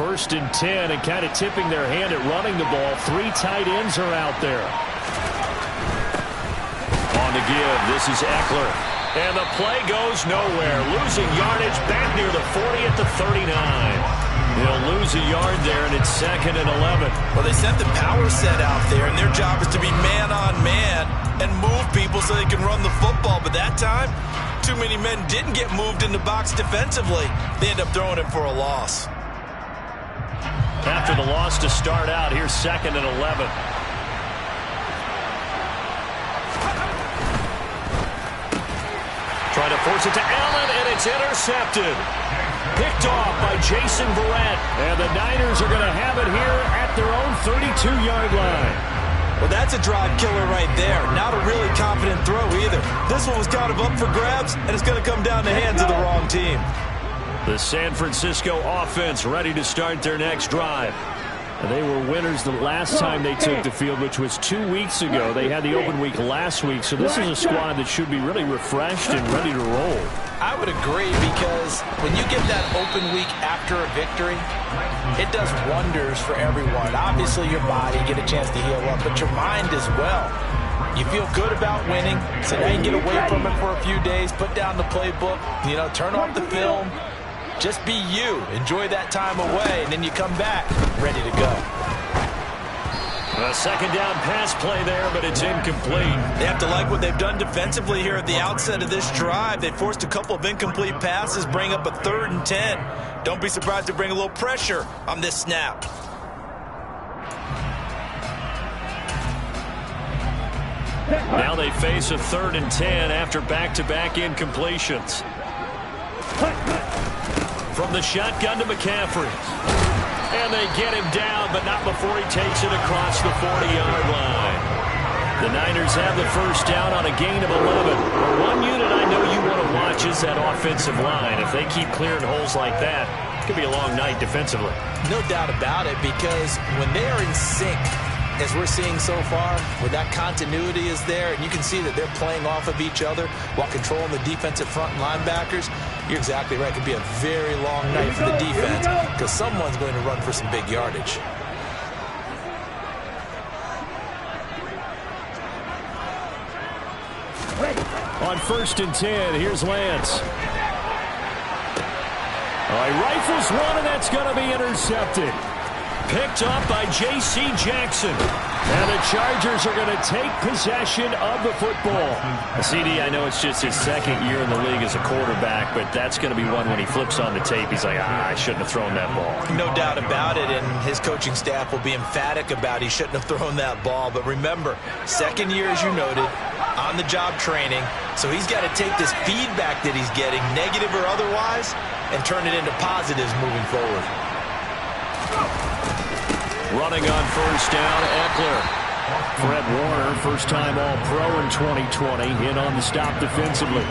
1st and 10, and kind of tipping their hand at running the ball. 3 tight ends are out there. On to give. This is Eckler. And the play goes nowhere. Losing yardage back near the 40 at the 39. They'll lose a yard there, and it's 2nd and 11. Well, they sent the power set out there, and their job is to be man-on-man and move people so they can run the football. But that time, too many men didn't get moved in the box defensively. They end up throwing it for a loss. After the loss to start out, here's 2nd and 11. Trying to force it to Allen, and it's intercepted. Picked off by Jason Verrett. And the Niners are going to have it here at their own 32-yard line. Well, that's a drive killer right there. Not a really confident throw either. This one was kind of up for grabs, and it's going to come down the hands of the wrong team. The San Francisco offense ready to start their next drive. They were winners the last time they took the field, which was 2 weeks ago. They had the open week last week, so this is a squad that should be really refreshed and ready to roll. I would agree, because when you get that open week after a victory, it does wonders for everyone. Obviously, your body, get a chance to heal up, but your mind as well. You feel good about winning, so now you get away from it for a few days, put down the playbook, turn off the film. Just be you. Enjoy that time away, and then you come back ready to go. A 2nd down pass play there, but it's incomplete. They have to like what they've done defensively here at the outset of this drive. They forced a couple of incomplete passes, bring up a 3rd and 10. Don't be surprised to bring a little pressure on this snap. Now they face a 3rd and 10 after back-to-back incompletions. From the shotgun to McCaffrey. And they get him down, but not before he takes it across the 40-yard line. The Niners have the 1st down on a gain of 11. Well, one unit I know you want to watch is that offensive line. If they keep clearing holes like that, it could be a long night defensively. No doubt about it, because when they are in sync, as we're seeing so far, where that continuity is there, and you can see that they're playing off of each other while controlling the defensive front and linebackers, you're exactly right. It could be a very long night for the defense, because someone's going to run for some big yardage. On 1st and 10, here's Lance. All right, rifles one, and that's going to be intercepted. Picked up by J.C. Jackson. And the Chargers are going to take possession of the football. CD, I know it's just his 2nd year in the league as a quarterback, but that's going to be one when he flips on the tape. He's like, I shouldn't have thrown that ball. No doubt about it, and his coaching staff will be emphatic about he shouldn't have thrown that ball. But remember, 2nd year, as you noted, on-the-job training. So he's got to take this feedback that he's getting, negative or otherwise, and turn it into positives moving forward. Running on 1st down, Eckler. Fred Warner, first-time All-Pro in 2020, in on the stop defensively.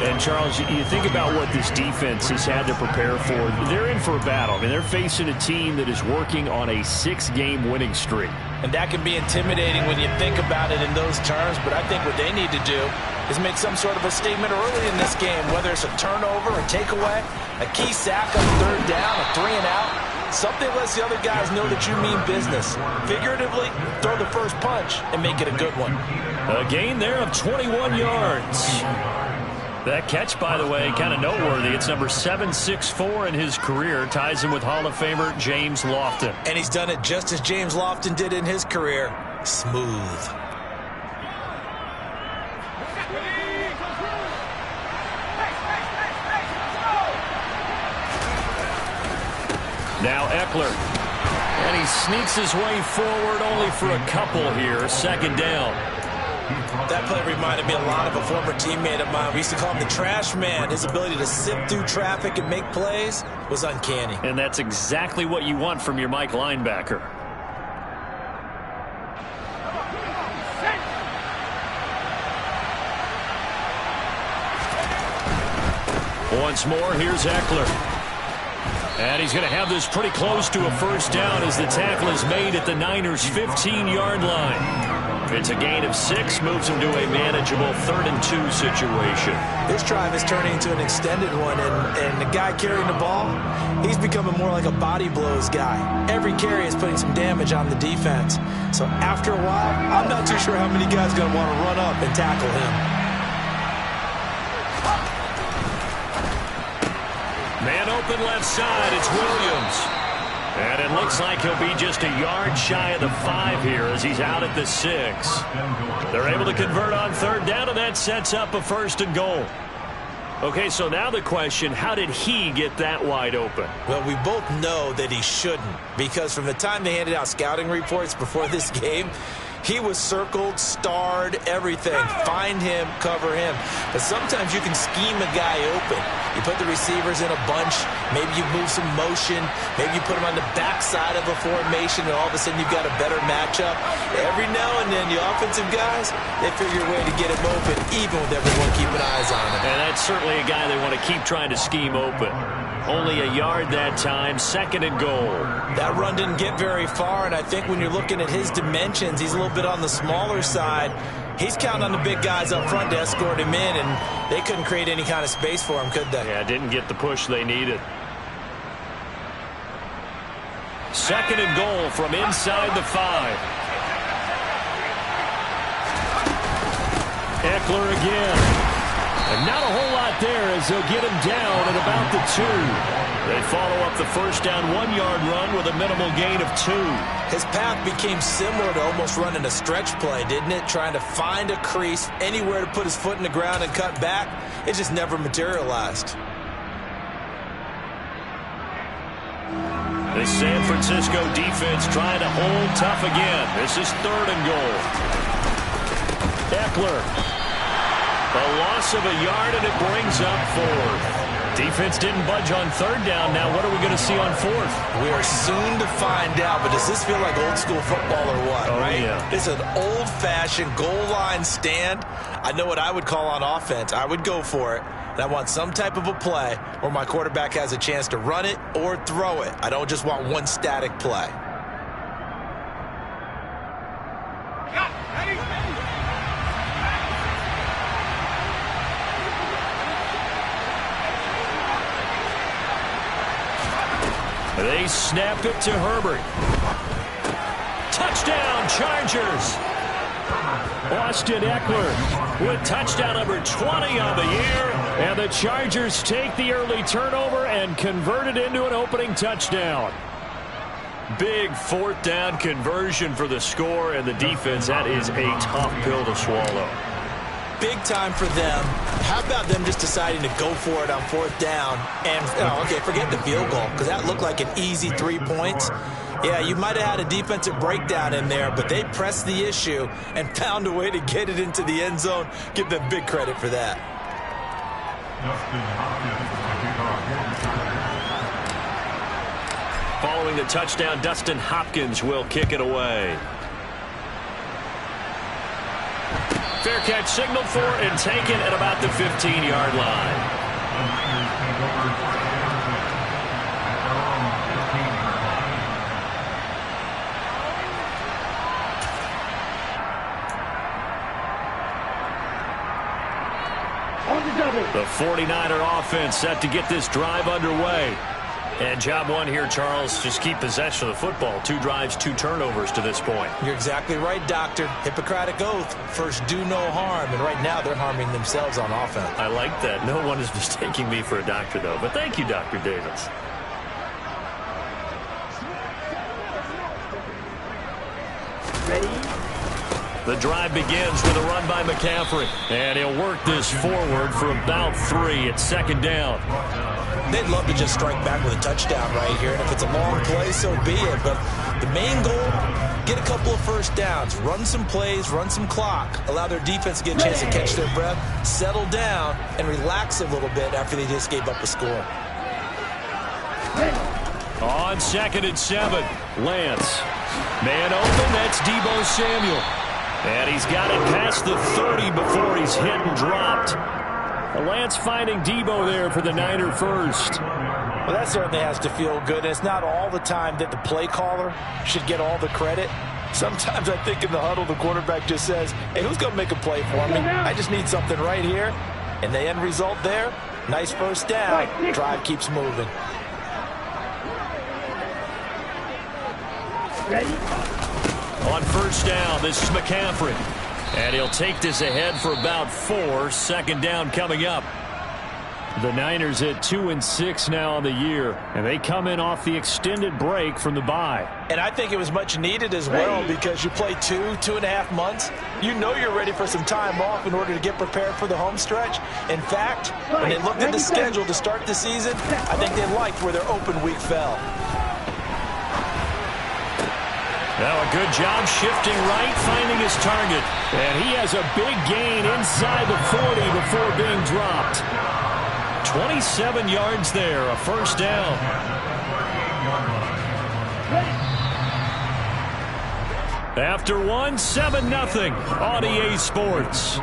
And, Charles, you think about what this defense has had to prepare for. They're in for a battle. I mean, they're facing a team that is working on a 6-game winning streak. And that can be intimidating when you think about it in those terms, but I think what they need to do is make some sort of a statement early in this game, whether it's a turnover, a takeaway, a key sack on 3rd down, a 3-and-out. Something lets the other guys know that you mean business. Figuratively, throw the first punch and make it a good one. A gain there of 21 yards. That catch, by the way, kind of noteworthy. It's number 764 in his career. Ties him with Hall of Famer James Lofton. And he's done it just as James Lofton did in his career. Smooth. Now Eckler. And he sneaks his way forward only for a couple here. 2nd down. That play reminded me a lot of a former teammate of mine. We used to call him the trash man. His ability to sift through traffic and make plays was uncanny. And that's exactly what you want from your Mike linebacker. Once more, here's Eckler. And he's going to have this pretty close to a first down as the tackle is made at the Niners' 15-yard line. It's a gain of 6, moves him to a manageable 3rd-and-2 situation. This drive is turning into an extended one, and the guy carrying the ball, he's becoming more like a body blows guy. Every carry is putting some damage on the defense. So after a while, I'm not too sure how many guys are going to want to run up and tackle him. Man open left side, it's Williams. And it looks like he'll be just a yard shy of the 5 here as he's out at the 6. They're able to convert on 3rd down, and that sets up a 1st and goal. Okay, so now the question, how did he get that wide open? Well, we both know that he shouldn't, because from the time they handed out scouting reports before this game, he was circled, starred, everything. Find him, cover him. But sometimes you can scheme a guy open. You put the receivers in a bunch. Maybe you move some motion. Maybe you put them on the backside of a formation, and all of a sudden you've got a better matchup. Every now and then, the offensive guys, they figure a way to get him open, even with everyone keeping eyes on him. And that's certainly a guy they want to keep trying to scheme open. Only a yard that time, 2nd and goal. That run didn't get very far, and I think when you're looking at his dimensions, he's a little bit on the smaller side. He's counting on the big guys up front to escort him in, and they couldn't create any kind of space for him, could they? Yeah, didn't get the push they needed. 2nd and goal from inside the 5. Eckler again. And not a whole lot there as they'll get him down at about the 2. They follow up the first down 1-yard run with a minimal gain of 2. His path became similar to almost running a stretch play, didn't it? Trying to find a crease, anywhere to put his foot in the ground and cut back. It just never materialized. The San Francisco defense trying to hold tough again. This is 3rd and goal. Eckler. A loss of a yard, and it brings up 4th. Defense didn't budge on 3rd down. Now what are we going to see on 4th? We are soon to find out, but does this feel like old school football or what, right? Yeah. It's an old-fashioned goal line stand. I know what I would call on offense. I would go for it, and I want some type of a play where my quarterback has a chance to run it or throw it. I don't just want one static play. They snap it to Herbert. Touchdown, Chargers. Austin Eckler with touchdown number 20 on the year. And the Chargers take the early turnover and convert it into an opening touchdown. Big 4th down conversion for the score, and the defense, that is a tough pill to swallow. Big time for them. How about them just deciding to go for it on 4th down? And, okay, forget the field goal, because that looked like an easy 3 points. Yeah, you might have had a defensive breakdown in there, but they pressed the issue and found a way to get it into the end zone. Give them big credit for that. Following the touchdown, Dustin Hopkins will kick it away. Fair catch signaled for and taken at about the 15-yard line. The 49er offense set to get this drive underway. And job one here, Charles, just keep possession of the football. 2 drives, 2 turnovers to this point. You're exactly right, Doctor. Hippocratic oath. First, do no harm. And right now, they're harming themselves on offense. I like that. No one is mistaking me for a doctor, though. But thank you, Dr. Davis. Ready? The drive begins with a run by McCaffrey. And he'll work this forward for about 3 at 2nd down. They'd love to just strike back with a touchdown right here. And if it's a long play, so be it. But the main goal, get a couple of first downs. Run some plays, run some clock. Allow their defense to get a chance to catch their breath, settle down, and relax a little bit after they just gave up a score. On 2nd and 7, Lance. Man open, that's Deebo Samuel. And he's got it past the 30 before he's hit and dropped. Lance finding Deebo there for the Niner first. Well, that certainly has to feel good. It's not all the time that the play caller should get all the credit. Sometimes I think in the huddle, the quarterback just says, hey, who's going to make a play for me? I just need something right here. And the end result there, nice first down. Drive keeps moving. On first down, this is McCaffrey. And he'll take this ahead for about 4. Second down coming up. The Niners at 2-6 now on the year, and they come in off the extended break from the bye. And I think it was much needed as well, because you play 2.5 months. You know you're ready for some time off in order to get prepared for the home stretch. In fact, when they looked at the schedule to start the season, I think they liked where their open week fell. Now a good job shifting right, finding his target. And he has a big gain inside the 40 before being dropped. 27 yards there, a first down. After 1, 7-0 on EA Sports.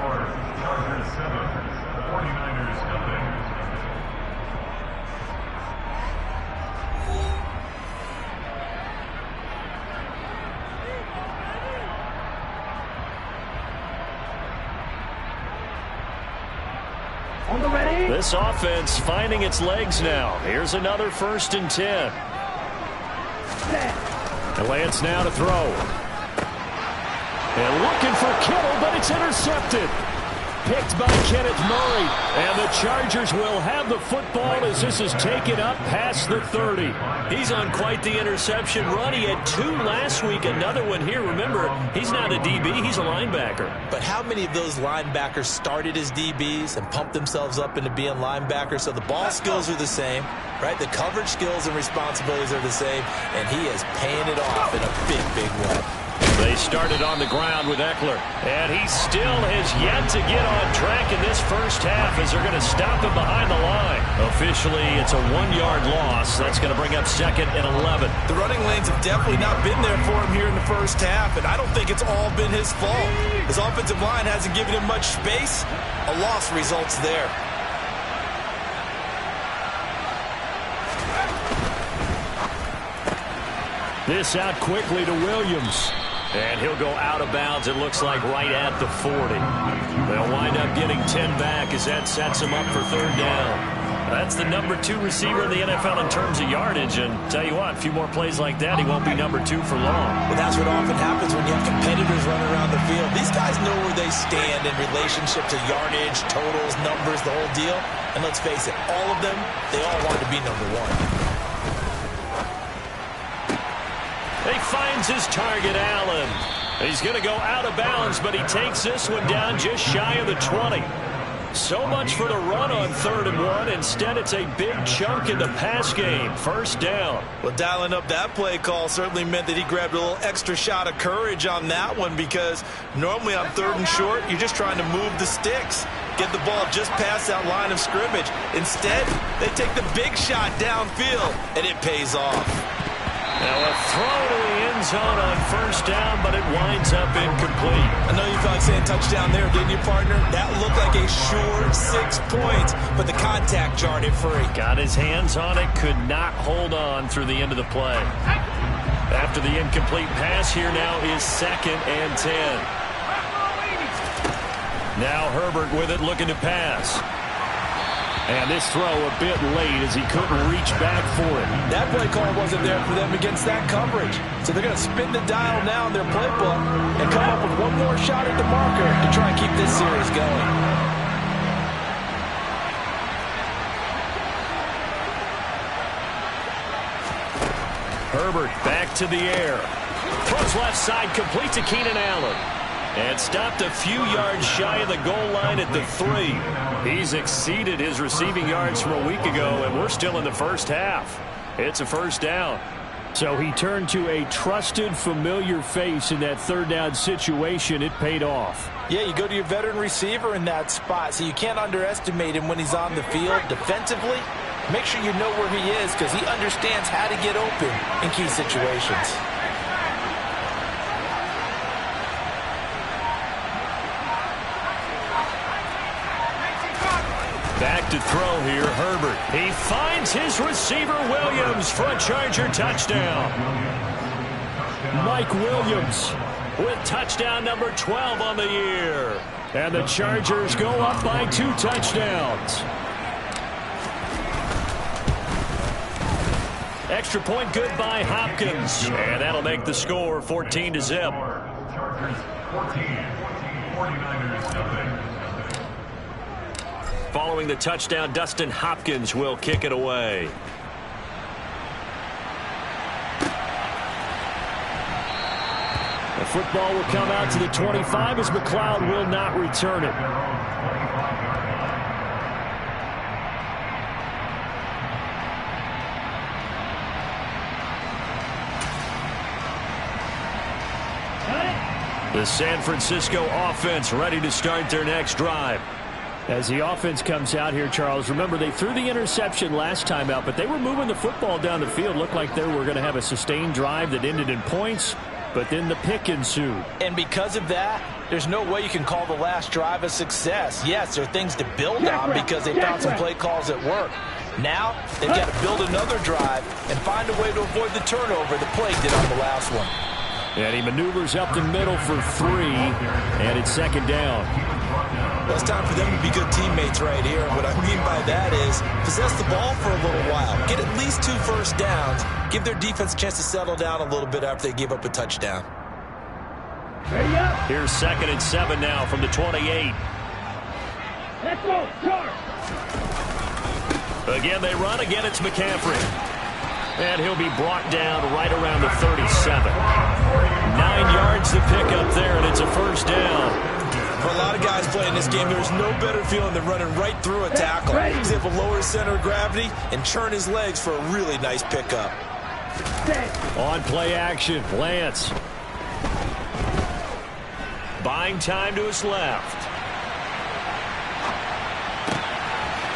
This offense finding its legs now. Here's another 1st and 10. And Lance now to throw. And looking for Kittle, but it's intercepted. Picked by Kenneth Murray. And the Chargers will have the football as this is taken up past the 30. He's on quite the interception run. He had 2 last week, another one here. Remember, he's not a DB, he's a linebacker. But how many of those linebackers started as DBs and pumped themselves up into being linebackers? So the ball skills are the same, right? The coverage skills and responsibilities are the same, and he is paying it off in a big, big way. They started on the ground with Eckler, and he still has yet to get on track in this first half as they're going to stop him behind the line. Officially, it's a 1-yard loss. That's going to bring up 2nd and 11. The running lanes have definitely not been there for him here in the first half, and I don't think it's all been his fault. His offensive line hasn't given him much space. A loss results there. This out quickly to Williams. And he'll go out of bounds, it looks like, right at the 40. They'll wind up getting 10 back as that sets him up for 3rd down. That's the number 2 receiver in the NFL in terms of yardage. And tell you what, a few more plays like that, he won't be number 2 for long. Well, that's what often happens when you have competitors running around the field. These guys know where they stand in relationship to yardage, totals, numbers, the whole deal. And let's face it, all of them, they all want to be number 1. He finds his target, Allen. He's going to go out of bounds, but he takes this one down just shy of the 20. So much for the run on 3rd and 1. Instead, it's a big chunk in the pass game. First down. Well, dialing up that play call certainly meant that he grabbed a little extra shot of courage on that one, because normally on 3rd and short, you're just trying to move the sticks, get the ball just past that line of scrimmage. Instead, they take the big shot downfield, and it pays off. Now a throw to the end zone on first down, but it winds up incomplete. I know you felt like saying touchdown there, didn't you, partner? That looked like a sure 6 points, but the contact jarred it free. Got his hands on it, could not hold on through the end of the play. After the incomplete pass, here now is 2nd and 10. Now Herbert with it, looking to pass. And this throw a bit late as he couldn't reach back for it. That play call wasn't there for them against that coverage. So they're going to spin the dial now in their playbook and come up with one more shot at the marker to try and keep this series going. Herbert back to the air. Throws left side, complete to Keenan Allen. And stopped a few yards shy of the goal line at the 3. He's exceeded his receiving yards from a week ago, and we're still in the first half. It's a first down. So he turned to a trusted, familiar face in that 3rd down situation. It paid off. Yeah, you go to your veteran receiver in that spot, so you can't underestimate him when he's on the field. Defensively, make sure you know where he is, because he understands how to get open in key situations. Back to throw here, Herbert. He finds his receiver, Williams, for a Charger touchdown. Mike Williams with touchdown number 12 on the year. And the Chargers go up by 2 touchdowns. Extra point good by Hopkins. And that'll make the score 14-0. Chargers 14, 49ers nothing. Following the touchdown, Dustin Hopkins will kick it away. The football will come out to the 25 as McLeod will not return it. The San Francisco offense ready to start their next drive. As the offense comes out here, Charles, remember they threw the interception last time out, but they were moving the football down the field. Looked like they were going to have a sustained drive that ended in points, but then the pick ensued. And because of that, there's no way you can call the last drive a success. Yes, there are things to build on because they found some play calls that work. Now, they've got to build another drive and find a way to avoid the turnover the play did on the last one. And he maneuvers up the middle for 3, and it's second down. Well, it's time for them to be good teammates right here. What I mean by that is possess the ball for a little while. Get at least 2 first downs. Give their defense a chance to settle down a little bit after they give up a touchdown. Here's 2nd and 7 now from the 28. Let's go, charge! Again, they run. Again, it's McCaffrey. And he'll be brought down right around the 37. 9 yards to pick up there, and it's a first down. For a lot of guys playing this game, there's no better feeling than running right through a tackle. He's able to lower his center of gravity and churn his legs for a really nice pickup. On play action, Lance. Buying time to his left.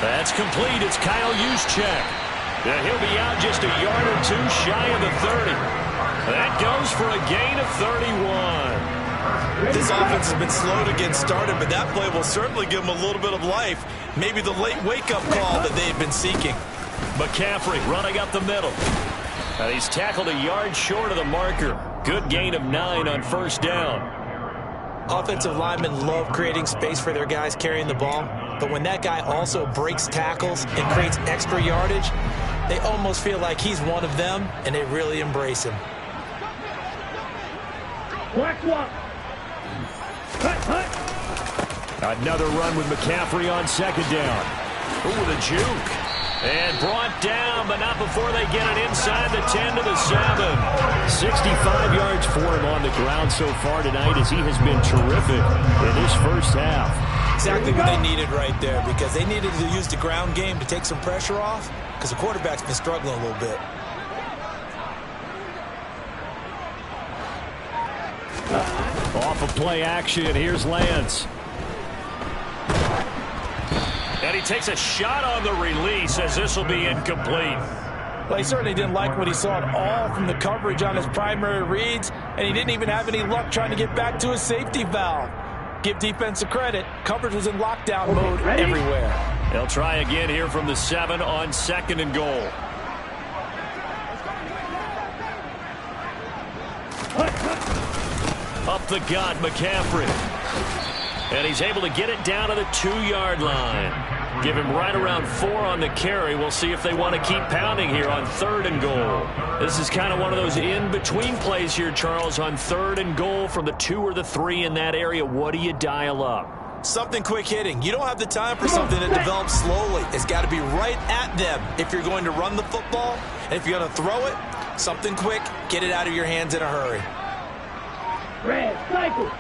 That's complete. It's Kyle Juszczyk. He'll be out just a yard or 2 shy of the 30. That goes for a gain of 31. This offense has been slow to get started, but that play will certainly give them a little bit of life. Maybe the late wake-up call that they've been seeking. McCaffrey running up the middle. And he's tackled a yard short of the marker. Good gain of 9 on first down. Offensive linemen love creating space for their guys carrying the ball, but when that guy also breaks tackles and creates extra yardage, they almost feel like he's one of them, and they really embrace him. Another run with McCaffrey on second down. Ooh, the juke. And brought down, but not before they get it inside the 10 to the 7. 65 yards for him on the ground so far tonight as he has been terrific in this first half. Exactly what they needed right there, because they needed to use the ground game to take some pressure off, because the quarterback's been struggling a little bit. Off of play action, here's Lance. And he takes a shot on the release as this will be incomplete. Well, he certainly didn't like what he saw at all from the coverage on his primary reads, and he didn't even have any luck trying to get back to his safety valve. Give defense a credit. Coverage was in lockdown mode everywhere. They'll try again here from the 7 on 2nd and goal. Up the gut, McCaffrey. And he's able to get it down to the 2-yard line. Give him right around 4 on the carry. We'll see if they want to keep pounding here on 3rd and goal. This is kind of one of those in-between plays here, Charles, on 3rd and goal from the 2 or the 3 in that area. What do you dial up? Something quick hitting. You don't have the time for something that develops slowly. It's got to be right at them if you're going to run the football. And if you're going to throw it, something quick, get it out of your hands in a hurry. Red, cycle.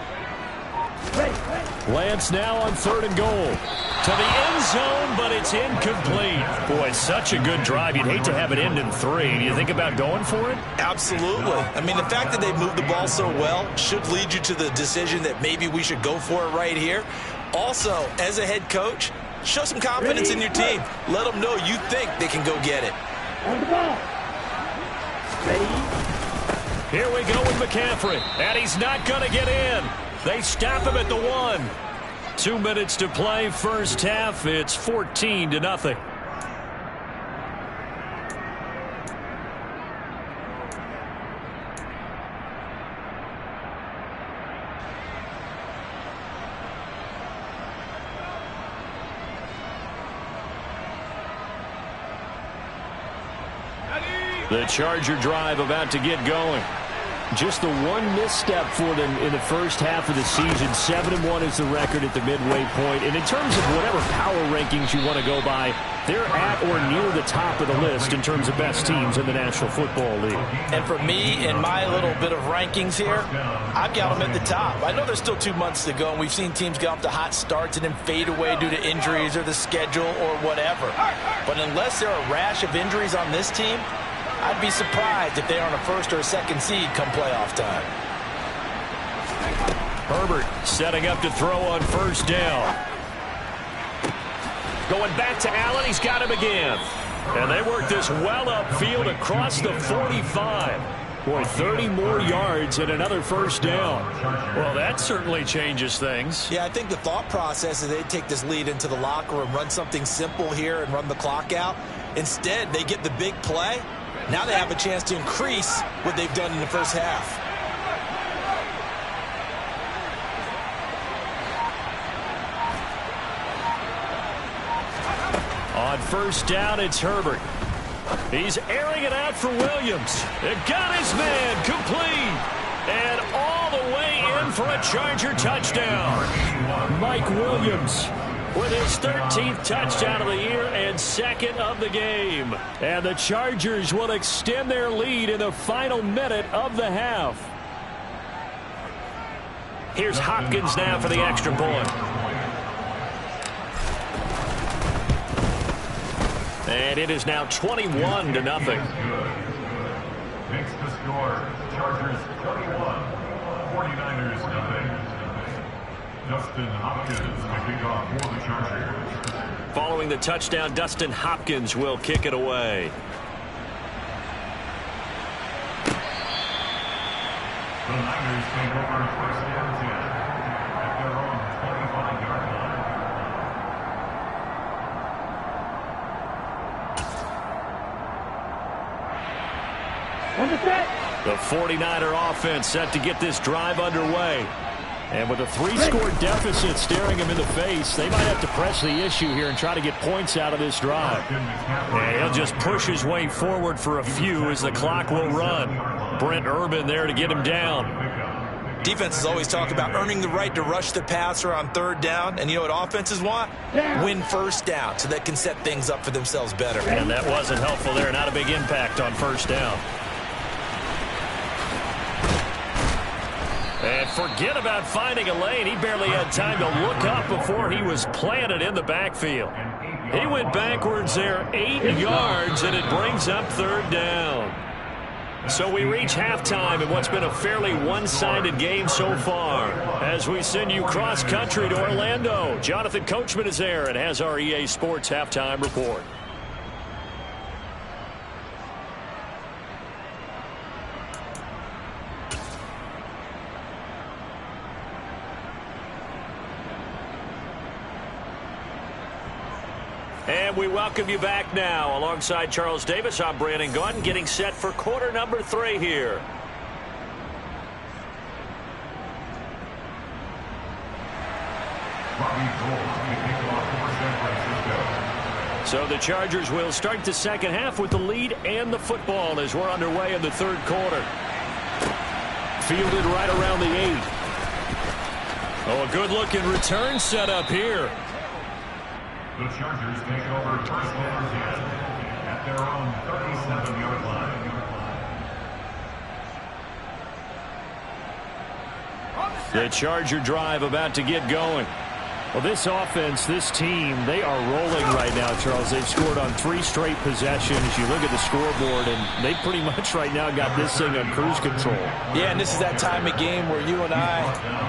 Lance now on 3rd and goal. To the end zone, but it's incomplete. Boy, such a good drive. You'd hate to have it end in 3. Do you think about going for it? Absolutely. I mean, the fact that they moved the ball so well should lead you to the decision that maybe we should go for it right here. Also, as a head coach, show some confidence in your team. Let them know you think they can go get it. On the ball. Ready. Here we go with McCaffrey. And he's not going to get in. They stop him at the 1. 2 minutes to play, first half. It's 14-0. The Charger drive about to get going. Just the one misstep for them in the first half of the season. 7-1 is the record at the midway point. And in terms of whatever power rankings you want to go by, they're at or near the top of the list in terms of best teams in the National Football League. And for me, in my little bit of rankings here, I've got them at the top. I know there's still 2 months to go, and we've seen teams get off to hot starts and then fade away due to injuries or the schedule or whatever. But unless there are a rash of injuries on this team, I'd be surprised if they aren't a first or a second seed come playoff time. Herbert setting up to throw on first down. Going back to Allen. He's got him again. And they work this well upfield across the 45. Boy, 30 more yards and another first down. Well, that certainly changes things. Yeah, I think the thought process is they'd take this lead into the locker room, run something simple here and run the clock out. Instead, they get the big play. Now they have a chance to increase what they've done in the first half. On first down, it's Herbert. He's airing it out for Williams. It got his man complete. And all the way in for a Charger touchdown. Mike Williams with his 13th touchdown of the year and second of the game. And the Chargers will extend their lead in the final minute of the half. Here's Hopkins now for the extra point. And it is now 21-0. Makes the score. Chargers 31, 49ers nothing. Dustin Hopkins to kick off for the Chargers. Following the touchdown, Dustin Hopkins will kick it away. The Niners take over first and 10 at their own 25-yard line. On the set. The 49er offense set to get this drive underway. And with a 3-score deficit staring him in the face, they might have to press the issue here and try to get points out of this drive. And he'll just push his way forward for a few as the clock will run. Brent Urban there to get him down. Defenses always talk about earning the right to rush the passer on third down. And you know what offenses want? Win first down so they can set things up for themselves better. And that wasn't helpful there. Not a big impact on first down. And forget about finding a lane. He barely had time to look up before he was planted in the backfield. He went backwards there 8 yards, and it brings up third down. So we reach halftime in what's been a fairly one-sided game so far. As we send you cross-country to Orlando, Jonathan Coachman is there and has our EA Sports halftime report. And we welcome you back now. Alongside Charles Davis, I'm Brandon Gaudin, getting set for quarter number 3 here. So the Chargers will start the second half with the lead and the football as we're underway in the third quarter. Fielded right around the 8. Oh, a good-looking return set up here. The Chargers take over first and 10 at their own 37-yard line. The Charger drive about to get going. Well, this offense, this team, they are rolling right now, Charles. They've scored on 3 straight possessions. You look at the scoreboard, and they pretty much right now got this thing on cruise control. Yeah, and this is that time of game where you and I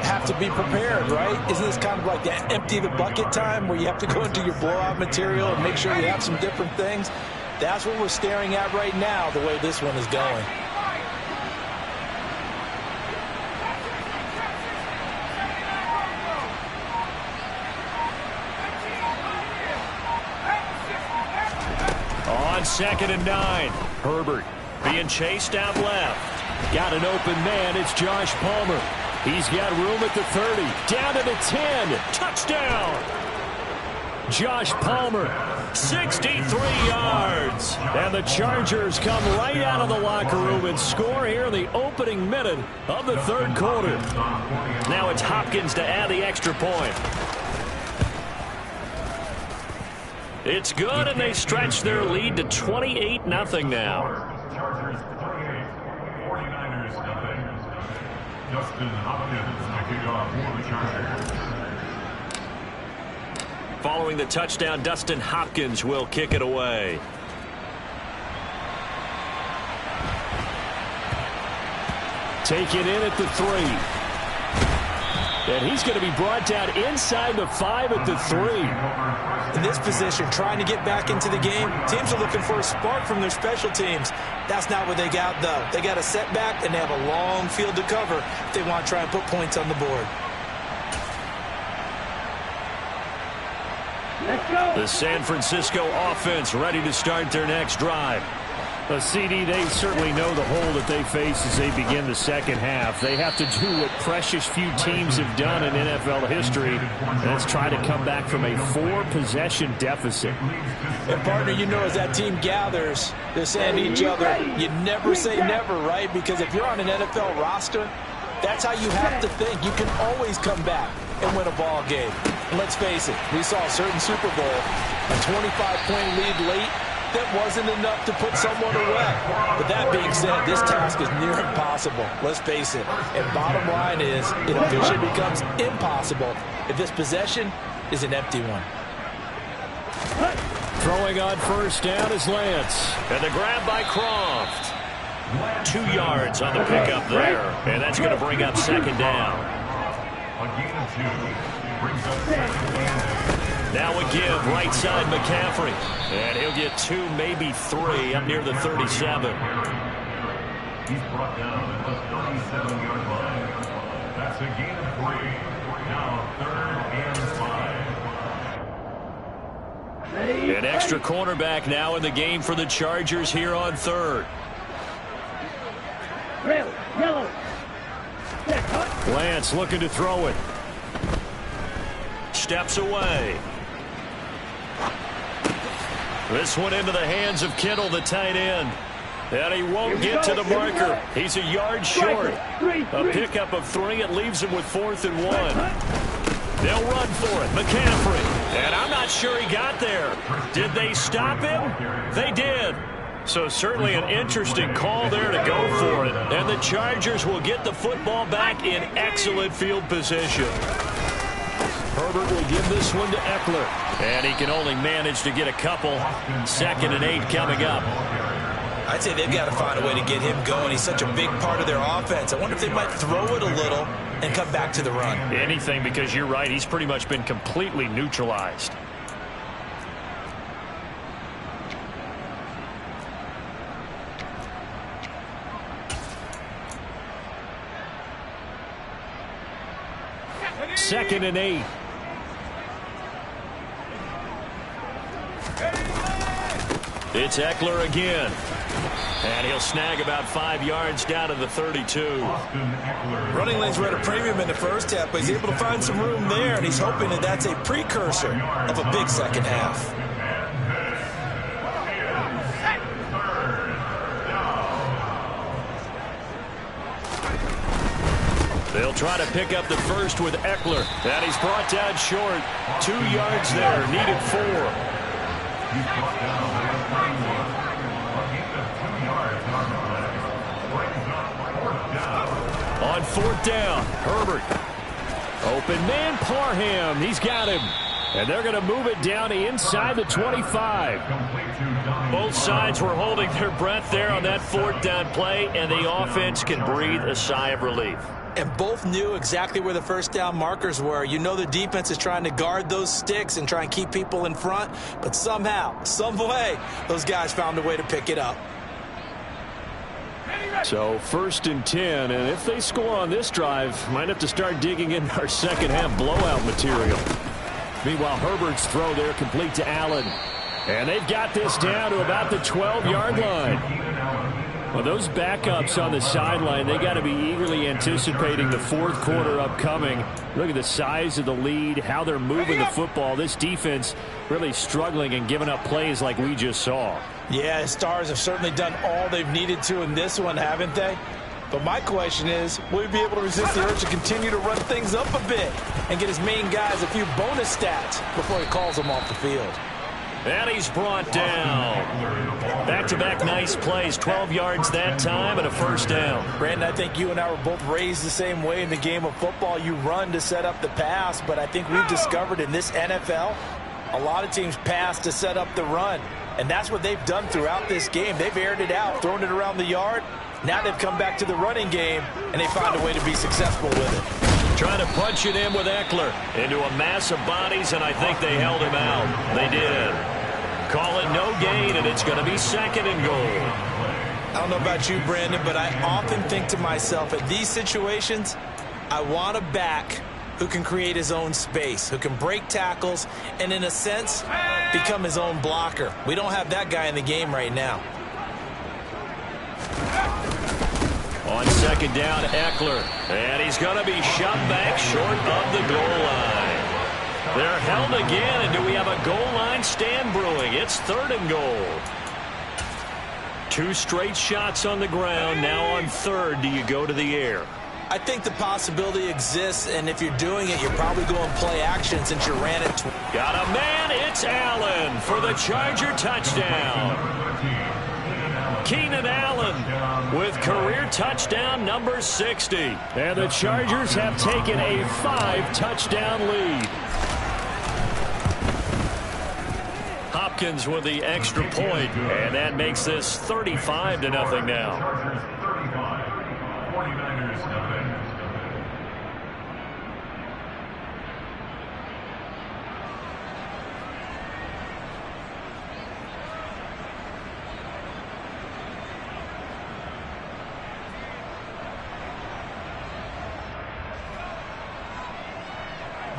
have to be prepared, right? Isn't this kind of like that empty the bucket time where you have to go into your blowout material and make sure you have some different things? That's what we're staring at right now, the way this one is going. 2nd and 9. Herbert being chased out left. Got an open man. It's Josh Palmer. He's got room at the 30. Down to the 10. Touchdown. Josh Palmer, 63 yards. And the Chargers come right out of the locker room and score here in the opening minute of the 3rd quarter. Now it's Hopkins to add the extra point. It's good, and they stretch their lead to 28-0 now. Chargers 28, 49ers nothing. Justin Hopkins to kick off for the Chargers. Following the touchdown, Dustin Hopkins will kick it away. Taken in at the 3. And he's going to be brought down inside the 5 at the 3. In this position, trying to get back into the game, teams are looking for a spark from their special teams. That's not what they got, though. They got a setback, and they have a long field to cover if they want to try and put points on the board. Let's go. The San Francisco offense ready to start their next drive. CD, they certainly know the hole that they face as they begin the second half. They have to do what precious few teams have done in NFL history. Let's try to come back from a 4-possession deficit. And, partner, you know, as that team gathers, they're saying to each other, you never say never, right? Because if you're on an NFL roster, that's how you have to think. You can always come back and win a ball game. And let's face it, we saw a certain Super Bowl, a 25-point lead late. That wasn't enough to put someone away. But that being said, this task is near impossible. Let's face it. And bottom line is, it officially becomes impossible if this possession is an empty one. Throwing on first down is Lance. And the grab by Croft. 2 yards on the pickup there. And that's going to bring up 2nd down. A gain of 2 brings up 2nd down. Now a give, right side McCaffrey. And he'll get 2, maybe 3, up near the 37. He's brought down at the 37-yard line. That's a gain of 3. Now 3rd and 5. An extra cornerback now in the game for the Chargers here on 3rd. Red, yellow. Lance looking to throw it. Steps away. This one into the hands of Kittle, the tight end. And he won't get to the marker. He's a yard short. A pickup of 3. It leaves him with 4th and 1. They'll run for it. McCaffrey. And I'm not sure he got there. Did they stop him? They did. So certainly an interesting call there to go for it. And the Chargers will get the football back in excellent field position. Herbert will give this one to Eckler. And he can only manage to get a couple. 2nd and 8 coming up. I'd say they've got to find a way to get him going. He's such a big part of their offense. I wonder if they might throw it a little and come back to the run. Anything, because you're right. He's pretty much been completely neutralized. Second and 8. It's Eckler again. And he'll snag about 5 yards down to the 32. Running lanes were at a premium in the first half, but he's able to find some room there, and he's hoping that that's a precursor of a big second half. They'll try to pick up the first with Eckler. And he's brought down short. 2 yards there. Needed 4. He's brought down at 31. A gain of 2 yards on the play. Brings up 4th down. On 4th down, Herbert. Open man, Parham. He's got him. And they're going to move it down inside the 25. Both sides were holding their breath there on that 4th down play, and the offense can breathe a sigh of relief. And both knew exactly where the first down markers were. You know the defense is trying to guard those sticks and try and keep people in front, but somehow, some way, those guys found a way to pick it up. So 1st and 10, and if they score on this drive, might have to start digging in our second half blowout material. Meanwhile, Herbert's throw there complete to Allen. And they've got this down to about the 12-yard line. Well, those backups on the sideline, they got to be eagerly anticipating the fourth quarter upcoming. Look at the size of the lead, how they're moving the football. This defense really struggling and giving up plays like we just saw. Yeah, Stars have certainly done all they've needed to in this one, haven't they? But my question is, will he be able to resist the urge to continue to run things up a bit and get his main guys a few bonus stats before he calls them off the field? And he's brought down. Back-to-back nice plays, 12 yards that time and a first down. Brandon, I think you and I were both raised the same way in the game of football. You run to set up the pass, but I think we've discovered in this NFL, a lot of teams pass to set up the run. And that's what they've done throughout this game. They've aired it out, thrown it around the yard. Now they've come back to the running game, and they found a way to be successful with it. Trying to punch it in with Eckler into a mass of bodies, and I think they held him out. They did. Call it no gain, and it's going to be second and goal. I don't know about you, Brandon, but I often think to myself, in these situations, I want a back who can create his own space, who can break tackles, and in a sense, become his own blocker. We don't have that guy in the game right now. On second down, Eckler. And he's going to be shoved back short of the goal line. They're held again, and do we have a goal line stand brewing? It's third and goal. Two straight shots on the ground. Now on third, do you go to the air? I think the possibility exists, and if you're doing it, you're probably going play action since you ran it. Got a man. It's Allen for the Charger touchdown. Keenan Allen with career touchdown number 60. And the Chargers have taken a 5-touchdown lead. Hopkins with the extra point, and that makes this 35-0 now. Chargers 35, 49ers nothing.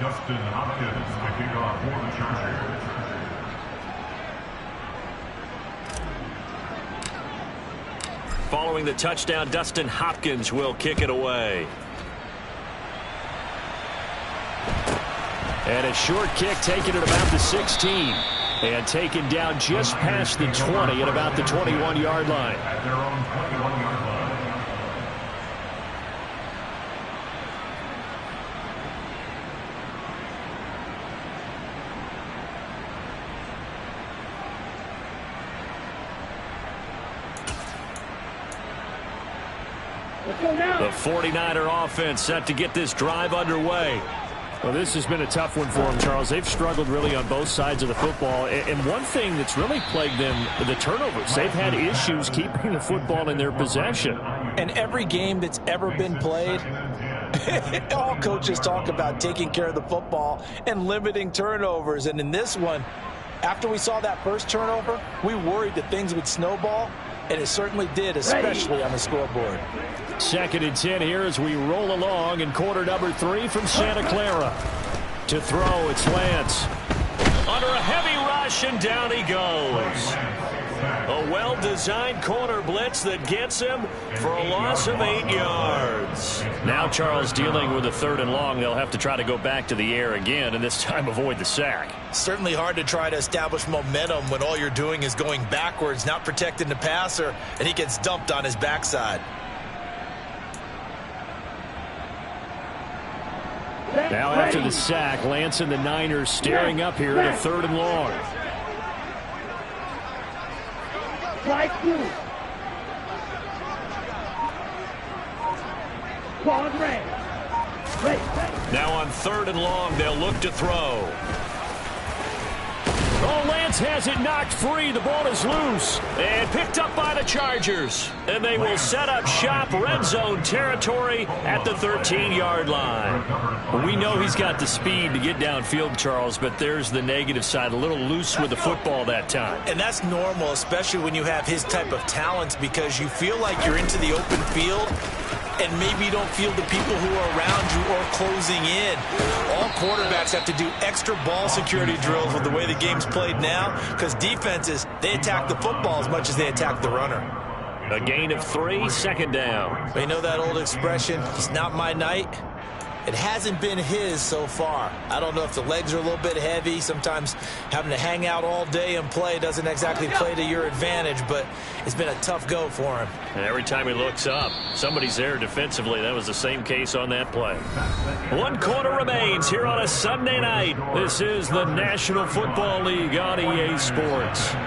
Justin Hopkins to kick off for the Chargers. Following the touchdown, Dustin Hopkins will kick it away. And a short kick taken at about the 16. And taken down just past the 20 at about the 21-yard line. At their own 21-yard line. The 49er offense set to get this drive underway. Well, this has been a tough one for them, Charles. They've struggled really on both sides of the football. And one thing that's really plagued them, the turnovers. They've had issues keeping the football in their possession. And every game that's ever been played, all coaches talk about taking care of the football and limiting turnovers. And in this one, after we saw that first turnover, we worried that things would snowball. And it certainly did, especially on the scoreboard. Second and 10 here as we roll along in quarter number 3 from Santa Clara. To throw, it's Lance. Under a heavy rush, and down he goes. A well-designed corner blitz that gets him for a loss of 8 yards. Now Charles dealing with a third and long. They'll have to try to go back to the air again, and this time avoid the sack. Certainly hard to try to establish momentum when all you're doing is going backwards, not protecting the passer, and he gets dumped on his backside. Now after the sack, Lance and the Niners staring up here at a third and long. Strike two. Pause red. Now on third and long, they'll look to throw. Oh, Lance has it knocked free. The ball is loose. And picked up by the Chargers. And they will set up shop, red zone territory at the 13-yard line. Well, we know he's got the speed to get downfield, Charles, but there's the negative side. A little loose with the football that time. And that's normal, especially when you have his type of talents, because you feel like you're into the open field and maybe you don't feel the people who are around you or closing in. All quarterbacks have to do extra ball security drills with the way the game's played now, because defenses, they attack the football as much as they attack the runner. A gain of 3, second down. You know that old expression, it's not my night? It hasn't been his so far. I don't know if the legs are a little bit heavy. Sometimes having to hang out all day and play doesn't exactly play to your advantage, but it's been a tough go for him. And every time he looks up, somebody's there defensively. That was the same case on that play. 1 quarter remains here on a Sunday night. This is the National Football League on EA Sports. Go.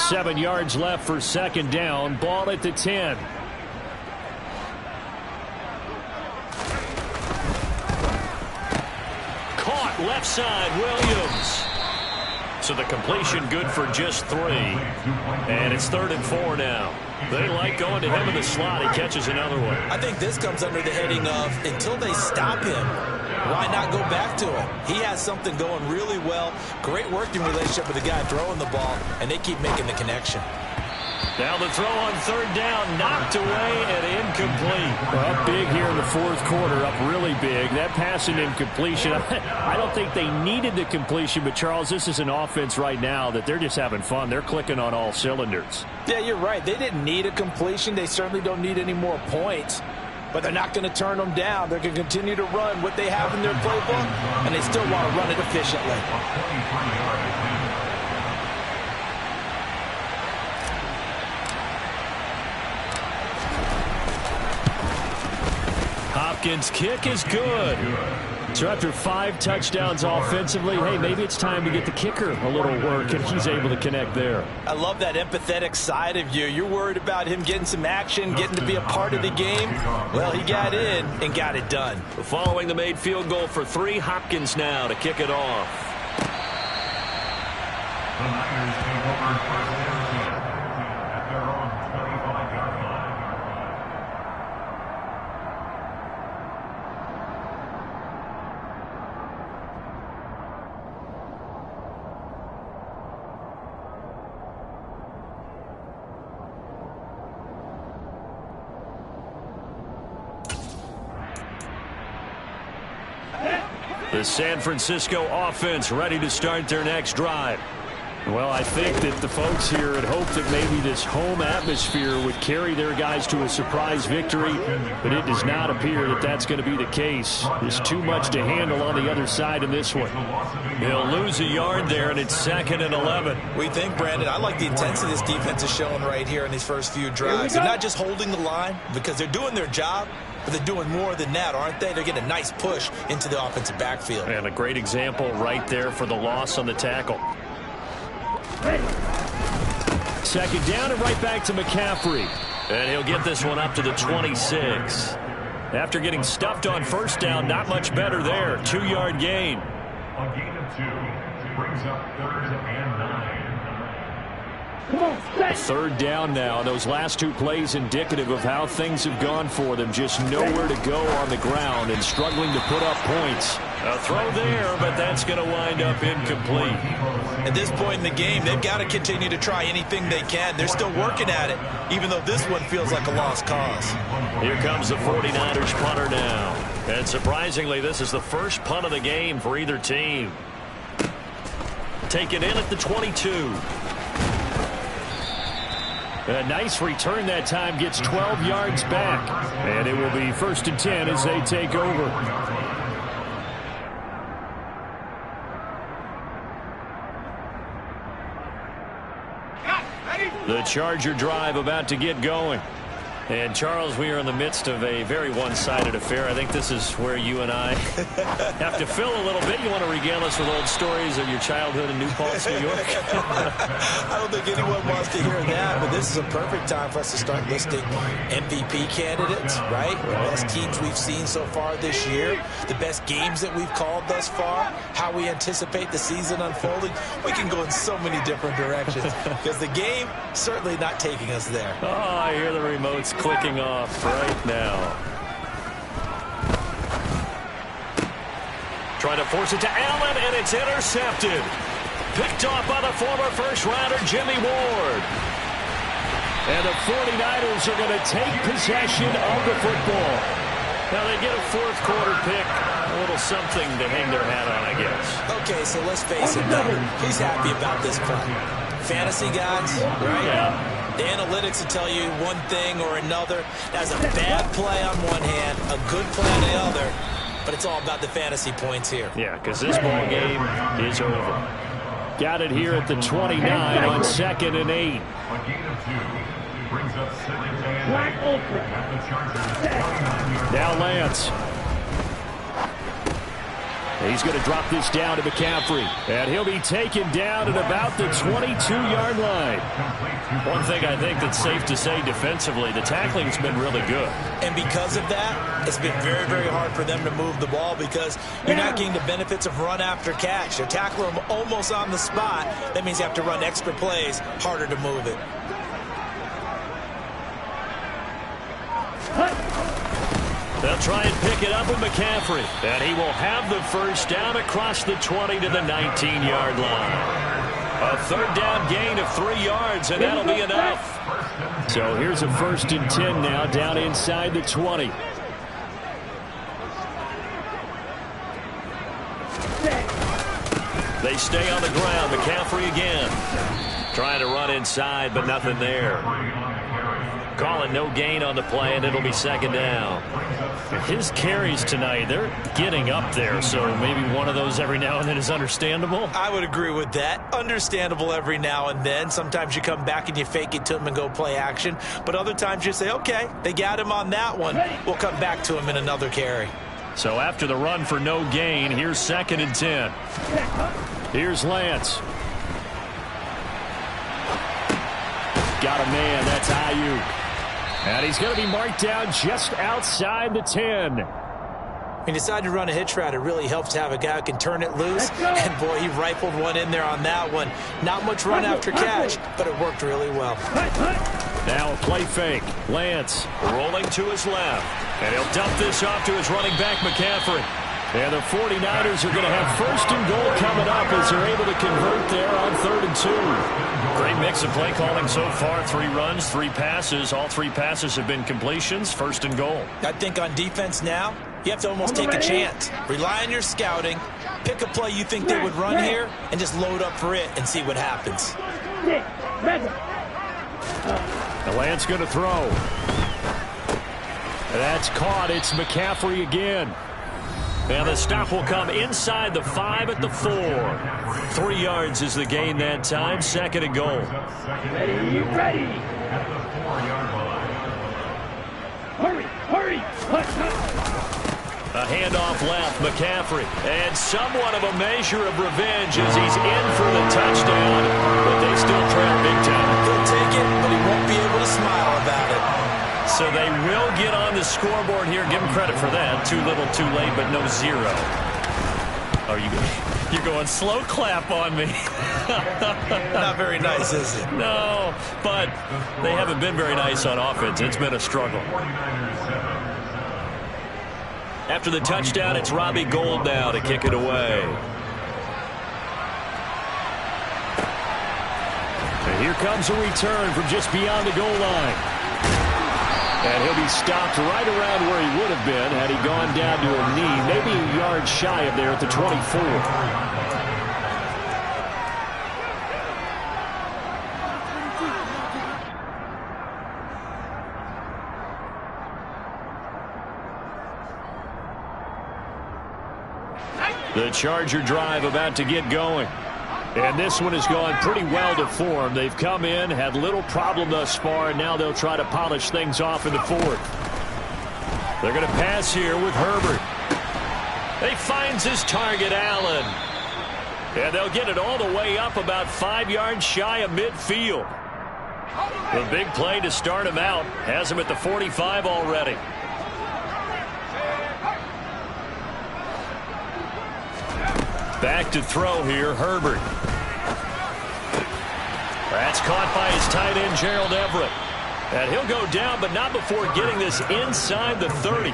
7 yards left for second down. Ball at the 10. Caught left side, Williams. So the completion good for just 3. And it's 3rd and 4 now. They like going to him in the slot. He catches another one. I think this comes under the heading of until they stop him, why not go back to him? He has something going really well. Great working relationship with the guy throwing the ball, and they keep making the connection. Now the throw on 3rd down, knocked away and incomplete. Well, big here in the 4th quarter, up really big. That pass and incompletion, I don't think they needed the completion, but Charles, this is an offense right now that they're just having fun. They're clicking on all cylinders. Yeah, you're right. They didn't need a completion. They certainly don't need any more points, but they're not going to turn them down. They're going to continue to run what they have in their playbook, and they still want to run it efficiently. Hopkins' kick is good. So after 5 touchdowns offensively, hey, maybe it's time to get the kicker a little work, and he's able to connect there. I love that empathetic side of you. You're worried about him getting some action, getting to be a part of the game. Well, he got in and got it done. Following the made field goal for 3, Hopkins now to kick it off. The Niners take over first and 10 at their own 25-yard line. The San Francisco offense ready to start their next drive. Well, I think that the folks here had hoped that maybe this home atmosphere would carry their guys to a surprise victory, but it does not appear that that's going to be the case. There's too much to handle on the other side in this one. They'll lose a yard there, and it's 2nd and 11. We think, Brandon, I like the intensity this defense is showing right here in these first few drives. They're not just holding the line because they're doing their job, but they're doing more than that, aren't they? They're getting a nice push into the offensive backfield. And a great example right there for the loss on the tackle. Second down and right back to McCaffrey. And he'll get this one up to the 26. After getting stuffed on 1st down, not much better there. 2-yard gain. A gain of 2 brings up 3rd and 9. Come on, set. 3rd down now. Those last 2 plays indicative of how things have gone for them. Just nowhere to go on the ground and struggling to put up points. A throw there, but that's going to wind up incomplete. At this point in the game, they've got to continue to try anything they can. They're still working at it, even though this one feels like a lost cause. Here comes the 49ers punter now. And surprisingly, this is the first punt of the game for either team. Taken in at the 22. A nice return that time, gets 12 yards back. And it will be 1st and 10 as they take over. The Charger drive about to get going. And, Charles, we are in the midst of a very one-sided affair. I think this is where you and I have to fill a little bit. You want to regale us with old stories of your childhood in New Paltz, New York? I don't think anyone wants to hear that, but this is a perfect time for us to start listing MVP candidates, right? The best teams we've seen so far this year, the best games that we've called thus far, how we anticipate the season unfolding. We can go in so many different directions because the game certainly not taking us there. Oh, I hear the remotes clicking off right now. Trying to force it to Allen, and it's intercepted. Picked off by the former first-rounder, Jimmy Ward. And the 49ers are going to take possession of the football. Now they get a fourth-quarter pick. A little something to hang their hat on, I guess. Okay, so let's face it, though. He's happy about this play. Fantasy guys, right? Yeah. The analytics will tell you one thing or another. That's a bad play on one hand, a good play on the other. But it's all about the fantasy points here. Yeah, because this ball game is over. Got it here at the 29 on 2nd and 8. A gain of 2 brings up 2nd and 8 at the Chargers. Now Lance. He's going to drop this down to McCaffrey. And he'll be taken down at about the 22-yard line. One thing I think that's safe to say defensively, the tackling's been really good. And because of that, it's been very, very hard for them to move the ball because you're not getting the benefits of run after catch. They're tackling them almost on the spot. That means you have to run extra plays, harder to move it. They'll try and pick it up with McCaffrey. And he will have the first down across the 20 to the 19-yard line. A third down gain of 3 yards, and that'll be enough. So here's a 1st and 10 now down inside the 20. They stay on the ground. McCaffrey again. Trying to run inside, but nothing there. Calling no gain on the play, and it'll be 2nd down. His carries tonight, they're getting up there, so maybe one of those every now and then is understandable. I would agree with that. Understandable every now and then. Sometimes you come back and you fake it to him and go play action. But other times you say, okay, they got him on that one. We'll come back to him in another carry. So after the run for no gain, here's 2nd and 10. Here's Lance. Got a man, that's Ayuk. And he's going to be marked down just outside the 10. When you decide to run a hitch route, it really helps to have a guy who can turn it loose. And, boy, he rifled one in there on that one. Not much run after catch, but it worked really well. Now a play fake. Lance rolling to his left. And he'll dump this off to his running back, McCaffrey. And the 49ers are going to have 1st and goal coming up as they're able to convert there on 3rd and 2. Great mix of play calling so far. 3 runs, 3 passes. All 3 passes have been completions. 1st and goal. I think on defense now, you have to almost take a chance. Rely on your scouting. Pick a play you think they would run here and just load up for it and see what happens. The Lance going to throw. That's caught. It's McCaffrey again. And the stop will come inside the 5 at the 4. 3 yards is the gain that time. 2nd and goal. Ready, ready. At the 4-yard line. Hurry, hurry. A handoff left, McCaffrey. And somewhat of a measure of revenge as he's in for the touchdown. But they still trail big time. He'll take it, but he won't be able to smile about it. So they will get on the scoreboard here. Give them credit for that. Too little, too late, but no 0. Are you're going slow clap on me? Not very nice, is it? No, but they haven't been very nice on offense. It's been a struggle. After the touchdown, it's Robbie Gould now to kick it away. And here comes a return from just beyond the goal line. And he'll be stopped right around where he would have been had he gone down to a knee, maybe a yard shy of there at the 24. The Charger drive about to get going. And this one has gone pretty well to form. They've come in, had little problem thus far, and now they'll try to polish things off in the 4th. They're going to pass here with Herbert. He finds his target, Allen. And they'll get it all the way up about 5 yards shy of midfield. The big play to start him out has him at the 45 already. Back to throw here, Herbert. That's caught by his tight end, Gerald Everett. And he'll go down, but not before getting this inside the 30.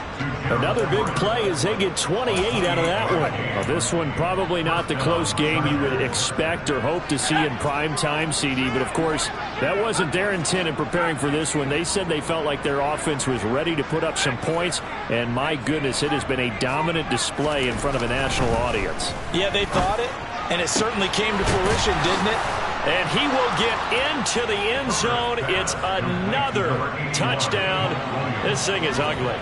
Another big play as they get 28 out of that one. Well, this one probably not the close game you would expect or hope to see in prime time, CD. But, of course, that wasn't their intent in preparing for this one. They said they felt like their offense was ready to put up some points. And, my goodness, it has been a dominant display in front of a national audience. Yeah, they thought it, and it certainly came to fruition, didn't it? And he will get into the end zone. It's another touchdown. This thing is ugly.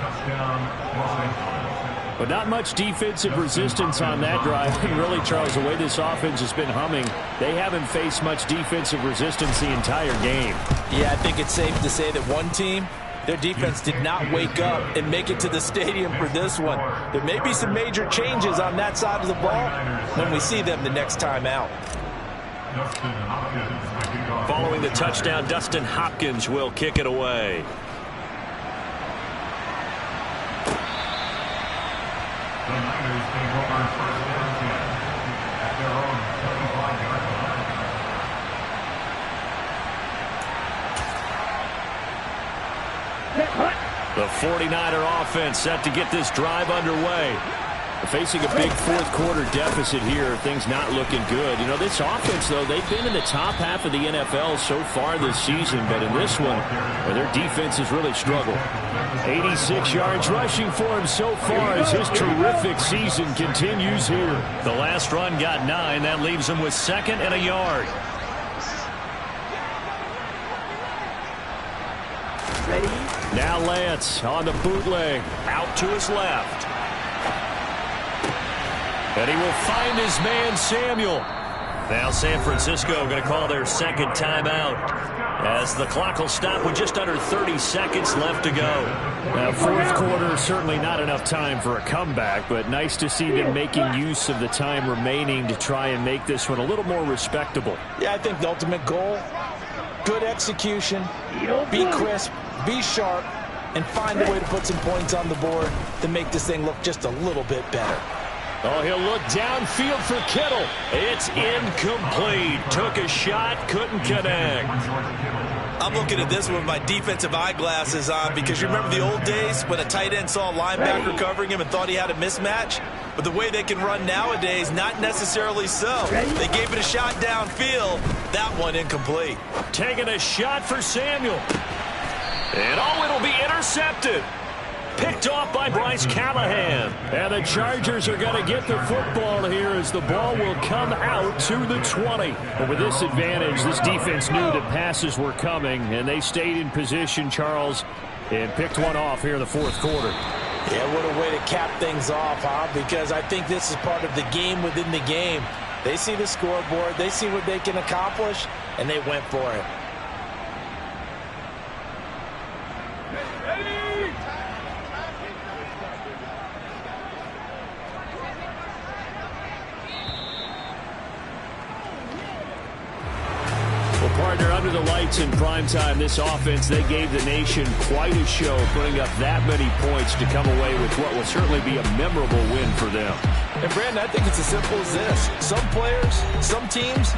But not much defensive resistance on that drive. And really, Charles, the way this offense has been humming, they haven't faced much defensive resistance the entire game. Yeah, I think it's safe to say that one team, their defense did not wake up and make it to the stadium for this one. There may be some major changes on that side of the ball when we see them the next time out. Following the touchdown, Dustin Hopkins will kick it away. The Niners take over first and 10 at their own 75-yard line. The 49er offense set to get this drive underway. Facing a big fourth-quarter deficit here, things not looking good. You know, this offense, though, they've been in the top half of the NFL so far this season, but in this one, their defense has really struggled. 86 yards rushing for him so far as his terrific season continues here. The last run got 9. That leaves him with 2nd and a yard. Ready? Now Lance on the bootleg. Out to his left. And he will find his man, Samuel. Now San Francisco going to call their second timeout as the clock will stop with just under 30 seconds left to go. Now, fourth quarter, certainly not enough time for a comeback, but nice to see them making use of the time remaining to try and make this one a little more respectable. Yeah, I think the ultimate goal, good execution, be crisp, be sharp, and find a way to put some points on the board to make this thing look just a little bit better. Oh, he'll look downfield for Kittle. It's incomplete. Took a shot, couldn't connect. I'm looking at this with my defensive eyeglasses on because you remember the old days when a tight end saw a linebacker covering him and thought he had a mismatch? But the way they can run nowadays, not necessarily so. They gave it a shot downfield. That one incomplete. Taking a shot for Samuel. And oh, it'll be intercepted. Picked off by Bryce Callahan. And the Chargers are going to get the football here as the ball will come out to the 20. But with this advantage, this defense knew that passes were coming, and they stayed in position, Charles, and picked one off here in the fourth quarter. Yeah, what a way to cap things off, huh? Because I think this is part of the game within the game. They see the scoreboard, they see what they can accomplish, and they went for it. Partner, under the lights in primetime, this offense, they gave the nation quite a show, putting up that many points to come away with what will certainly be a memorable win for them. And, Brandon, I think it's as simple as this. Some players, some teams,